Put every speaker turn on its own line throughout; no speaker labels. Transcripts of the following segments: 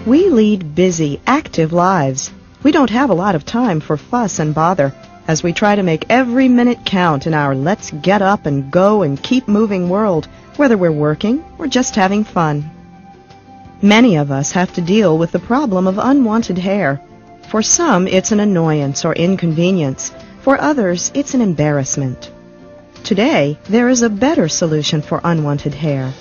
We lead busy, active lives. We don't have a lot of time for fuss and bother, as we try to make every minute count in our let's get up and go and keep moving world, whether we're working or just having fun. Many of us have to deal with the problem of unwanted hair. For some, it's an annoyance or inconvenience. For others, it's an embarrassment. Today, there is a better solution for unwanted hair: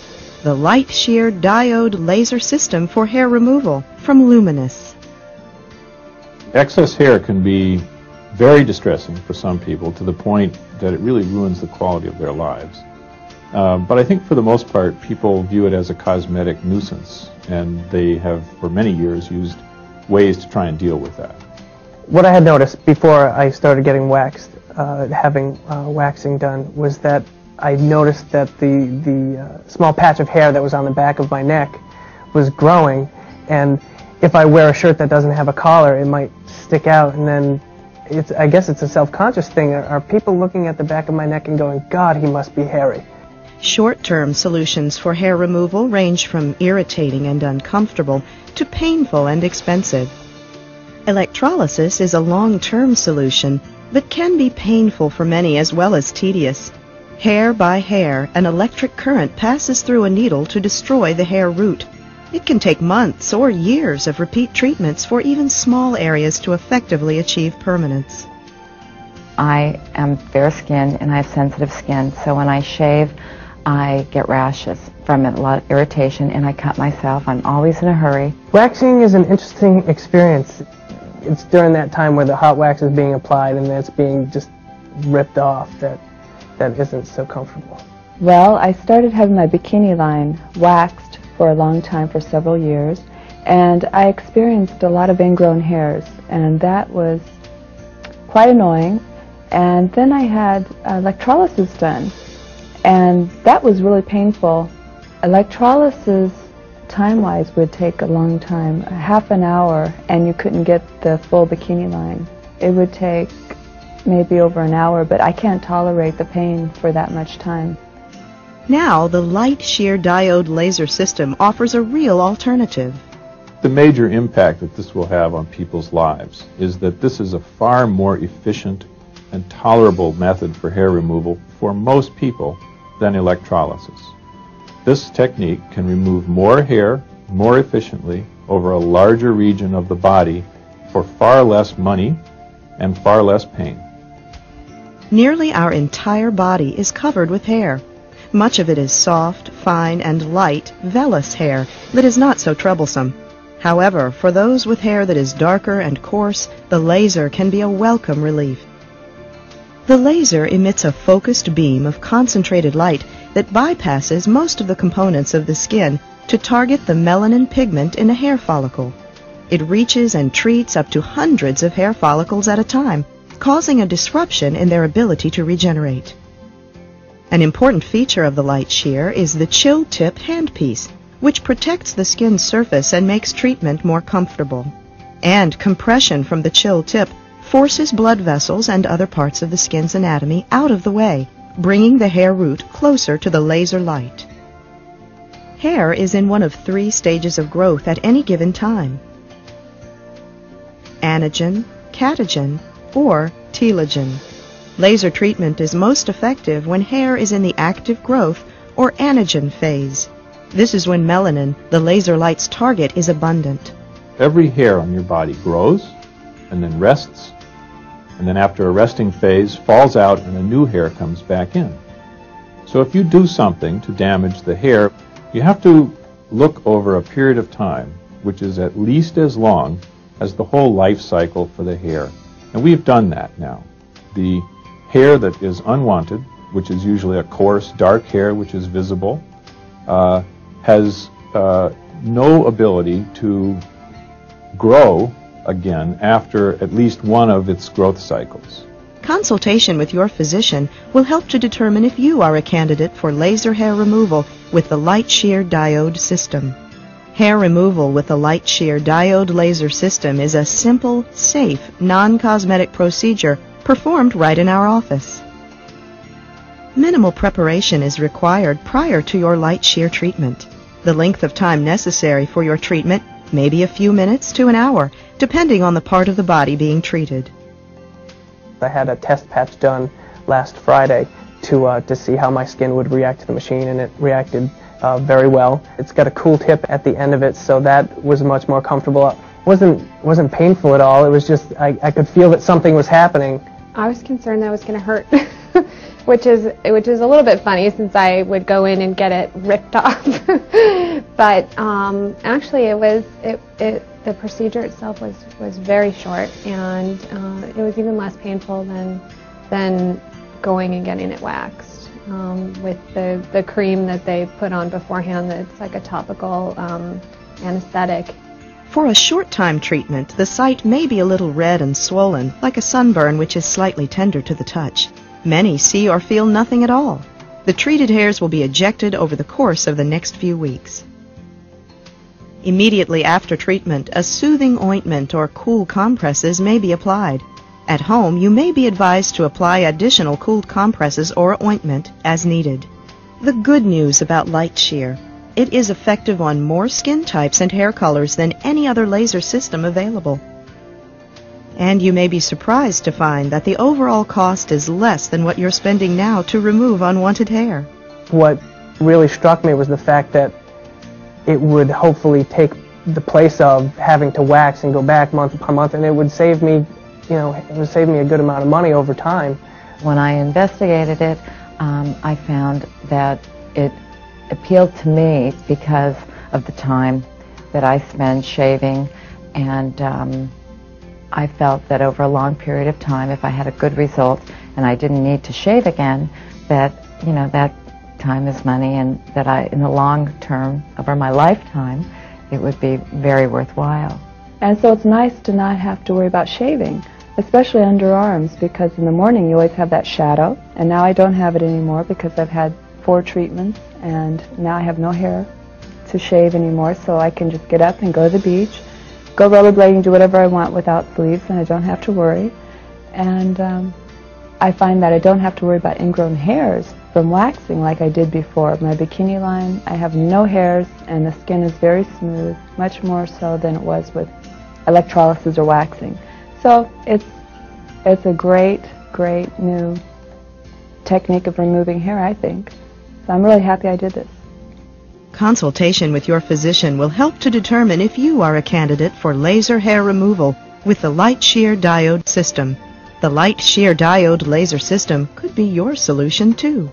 the light shear diode laser system for hair removal from Luminous.
Excess hair can be very distressing for some people, to the point that it really ruins the quality of their lives. But I think for the most part, people view it as a cosmetic nuisance, and they have for many years used ways to try and deal with that.
What I had noticed before I started getting waxed, having waxing done, was that I noticed that the small patch of hair that was on the back of my neck was growing, and if I wear a shirt that doesn't have a collar, it might stick out, and then I guess it's a self-conscious thing. Are people looking at the back of my neck and going, God, he must be hairy?
Short-term solutions for hair removal range from irritating and uncomfortable to painful and expensive. Electrolysis is a long-term solution, but can be painful for many as well as tedious. Hair by hair, an electric current passes through a needle to destroy the hair root. It can take months or years of repeat treatments for even small areas to effectively achieve permanence.
I am fair-skinned and I have sensitive skin, so when I shave, I get rashes from it, a lot of irritation, and I cut myself. I'm always in a hurry.
Waxing is an interesting experience. It's during that time where the hot wax is being applied and it's being just ripped off that isn't so comfortable.
Well, I started having my bikini line waxed for a long time, for several years, and I experienced a lot of ingrown hairs, and that was quite annoying. And then I had electrolysis done, and that was really painful. Electrolysis, time-wise, would take a long time, half an hour, and you couldn't get the full bikini line. It would take maybe over an hour, but I can't tolerate the pain for that much time.
Now, the light shear diode laser system offers a real alternative.
The major impact that this will have on people's lives is that this is a far more efficient and tolerable method for hair removal for most people than electrolysis. This technique can remove more hair more efficiently over a larger region of the body for far less money and far less pain.
Nearly our entire body is covered with hair. Much of it is soft, fine, and light, vellus hair that is not so troublesome. However, for those with hair that is darker and coarse, the laser can be a welcome relief. The laser emits a focused beam of concentrated light that bypasses most of the components of the skin to target the melanin pigment in a hair follicle. It reaches and treats up to hundreds of hair follicles at a time, causing a disruption in their ability to regenerate. An important feature of the light shear is the chill tip handpiece, which protects the skin's surface and makes treatment more comfortable. And compression from the chill tip forces blood vessels and other parts of the skin's anatomy out of the way, bringing the hair root closer to the laser light. Hair is in one of 3 stages of growth at any given time: anagen, catagen, or telogen. Laser treatment is most effective when hair is in the active growth or anagen phase. This is when melanin, the laser light's target, is abundant.
Every hair on your body grows and then rests, and then after a resting phase falls out and a new hair comes back in. So if you do something to damage the hair, you have to look over a period of time which is at least as long as the whole life cycle for the hair. And we've done that now. The hair that is unwanted, which is usually a coarse, dark hair which is visible, has no ability to grow again after at least one of its growth cycles.
Consultation with your physician will help to determine if you are a candidate for laser hair removal with the light shear diode system. Hair removal with the light shear diode laser system is a simple, safe, non-cosmetic procedure performed right in our office. Minimal preparation is required prior to your light shear treatment. The length of time necessary for your treatment maybe a few minutes to an hour, depending on the part of the body being treated.
I had a test patch done last Friday to see how my skin would react to the machine, and it reacted very well. It's got a cool tip at the end of it, so that was much more comfortable. It wasn't painful at all. It was just I could feel that something was happening.
I was concerned that it was going to hurt, which is a little bit funny since I would go in and get it ripped off. But actually, the procedure itself was very short, and it was even less painful than going and getting it waxed with the cream that they put on beforehand. That's like a topical anesthetic.
For a short-time treatment, the site may be a little red and swollen, like a sunburn which is slightly tender to the touch. Many see or feel nothing at all. The treated hairs will be ejected over the course of the next few weeks. Immediately after treatment, a soothing ointment or cool compresses may be applied. At home, you may be advised to apply additional cooled compresses or ointment as needed. The good news about light shear: it is effective on more skin types and hair colors than any other laser system available. And you may be surprised to find that the overall cost is less than what you're spending now to remove unwanted hair.
What really struck me was the fact that it would hopefully take the place of having to wax and go back month upon month, and it would save me, it would save me a good amount of money over time.
When I investigated it, I found that it appealed to me because of the time that I spend shaving, and I felt that over a long period of time, if I had a good result and I didn't need to shave again, that that time is money, and that in the long term, over my lifetime, it would be very worthwhile.
And so it's nice to not have to worry about shaving, especially underarms, because in the morning you always have that shadow, and now I don't have it anymore because I've had 4 treatments, and now I have no hair to shave anymore, so I can just get up and go to the beach, go rollerblading, do whatever I want without sleeves, and I don't have to worry. And I find that I don't have to worry about ingrown hairs from waxing like I did before. My bikini line, I have no hairs, and the skin is very smooth, much more so than it was with electrolysis or waxing. So it's a great new technique of removing hair, I think. So I'm really happy I did this.
Consultation with your physician will help to determine if you are a candidate for laser hair removal with the light shear diode system. The light shear diode laser system could be your solution too.